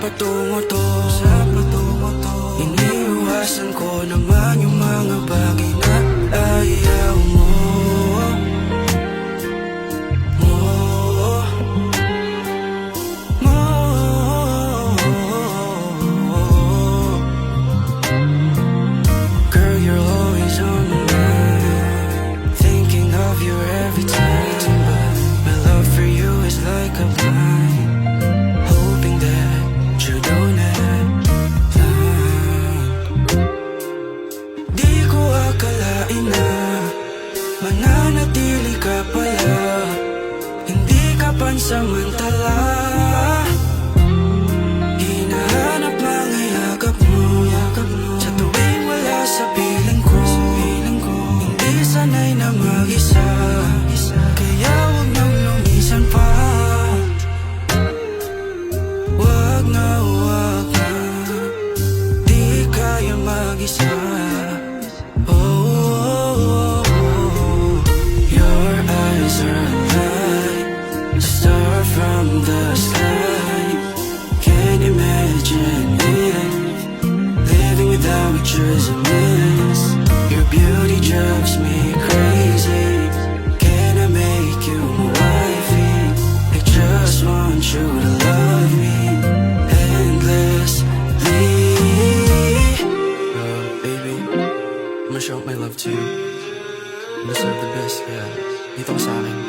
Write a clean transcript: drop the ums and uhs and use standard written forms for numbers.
patungo to, iniiwasan ko naman yung mga bagay na ayaw mo. Girl, you're always on my mind, thinking of you every time. But my love for you is like a blind, hoping that you don't have time. Di ko akalain na mananatili ka pala, hindi ka pansamantala. Hinahanap mga yakap mo sa tuwing wala sa piling ko. Hindi sanay na mag-isa, kaya huwag nang lumisan pa. Wag na, di kaya mag-isa. Oh, your eyes are like a star from the sky. Can't imagine it, living without you is a miss. Your beauty drives me crazy. Can I make you my wifey? I just want you to love me endlessly. Baby, I'm gonna show my love to you. You deserve the best, kaya dito ka sa akin.